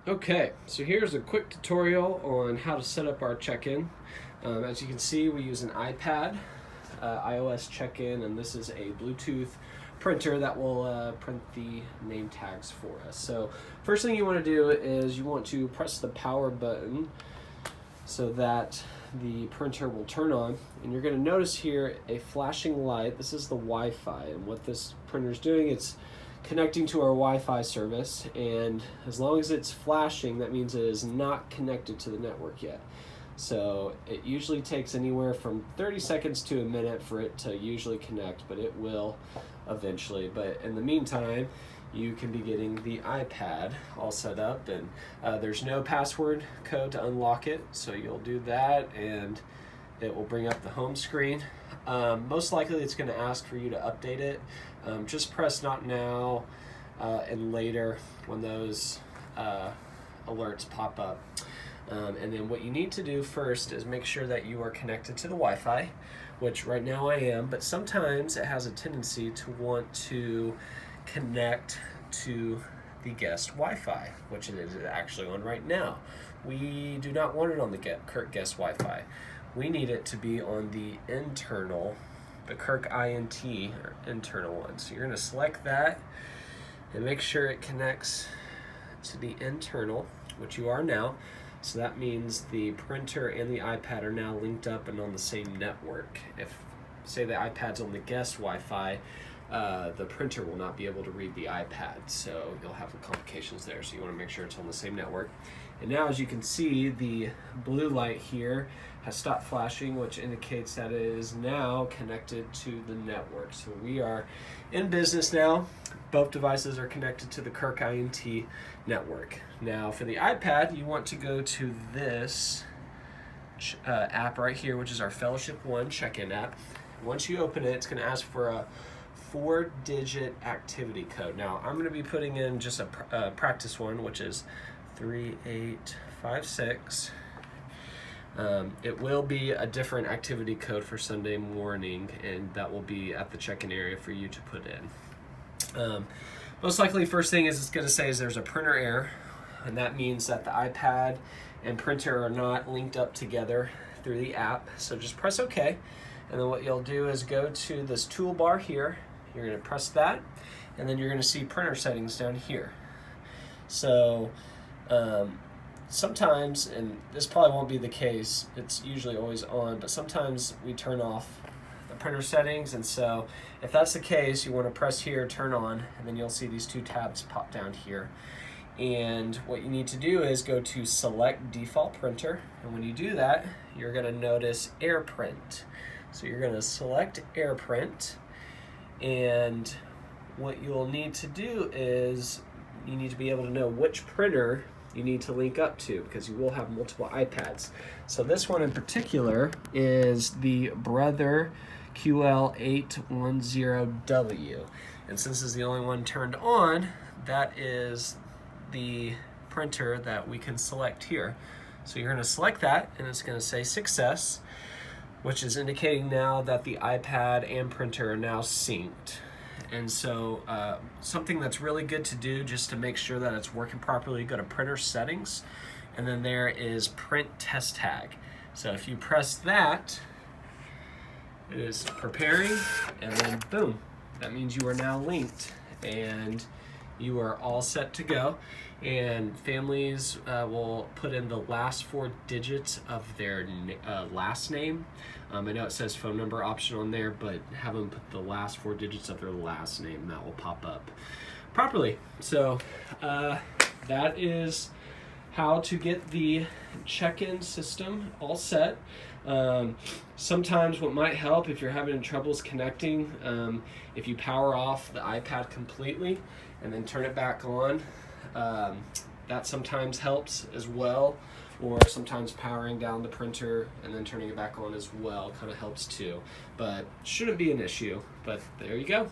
Okay, so here's a quick tutorial on how to set up our check-in. As you can see, we use an iPad, iOS check-in, and this is a Bluetooth printer that will print the name tags for us. So first thing you want to do is you want to press the power button so that the printer will turn on, and you're going to notice here a flashing light. This is the Wi-Fi, and what this printer is doing, it's connecting to our Wi-Fi service, and as long as it's flashing, that means it is not connected to the network yet. So it usually takes anywhere from 30 seconds to a minute for it to usually connect, but it will eventually. But in the meantime, you can be getting the iPad all set up, and there's no password code to unlock it, so you'll do that and it will bring up the home screen. Most likely it's going to ask for you to update it. Just press not now and later when those alerts pop up. And then what you need to do first is make sure that you are connected to the Wi-Fi, which right now I am, but sometimes it has a tendency to want to connect to the guest Wi-Fi, which it is actually on right now. We do not want it on the Kirk guest Wi-Fi. We need it to be on the internal, the Kirk INT, or internal one. So you're going to select that and make sure it connects to the internal, which you are now. So that means the printer and the iPad are now linked up and on the same network. If, say, the iPad's on the guest Wi-Fi, the printer will not be able to read the iPad, so you'll have complications there. So you want to make sure it's on the same network. And now, as you can see, the blue light here has stopped flashing, which indicates that it is now connected to the network. So we are in business now. Both devices are connected to the Kirk INT network. Now, for the iPad, you want to go to this app right here, which is our Fellowship One check-in app. Once you open it, it's going to ask for a 4-digit activity code. Now, I'm going to be putting in just a practice one, which is 3856. It will be a different activity code for Sunday morning, and that will be at the check-in area for you to put in. Most likely, first thing is it's going to say is there's a printer error, and that means that the iPad and printer are not linked up together through the app. So just press OK, and then what you'll do is go to this toolbar here. You're going to press that, and then you're going to see printer settings down here. So sometimes, and this probably won't be the case, it's usually always on, but sometimes we turn off the printer settings, and so if that's the case, you want to press here, turn on, and then you'll see these two tabs pop down here. And what you need to do is go to select default printer, and when you do that, you're going to notice AirPrint. So you're going to select AirPrint, and what you'll need to do is you need to be able to know which printer you need to link up to, because you will have multiple iPads. So this one in particular is the Brother QL810W, and since this is the only one turned on, that is the printer that we can select here. So you're going to select that, and it's going to say success, which is indicating now that the iPad and printer are now synced. And so something that's really good to do just to make sure that it's working properly, go to printer settings, and then there is print test tag. So if you press that, it is preparing, and then boom, that means you are now linked and you are all set to go. And families will put in the last 4 digits of their last name. I know it says phone number option on there, but have them put the last 4 digits of their last name, and that will pop up properly. So that is how to get the check-in system all set. Sometimes what might help if you're having troubles connecting, if you power off the iPad completely and then turn it back on, that sometimes helps as well, or sometimes powering down the printer and then turning it back on as well kind of helps too, but shouldn't be an issue. But there you go.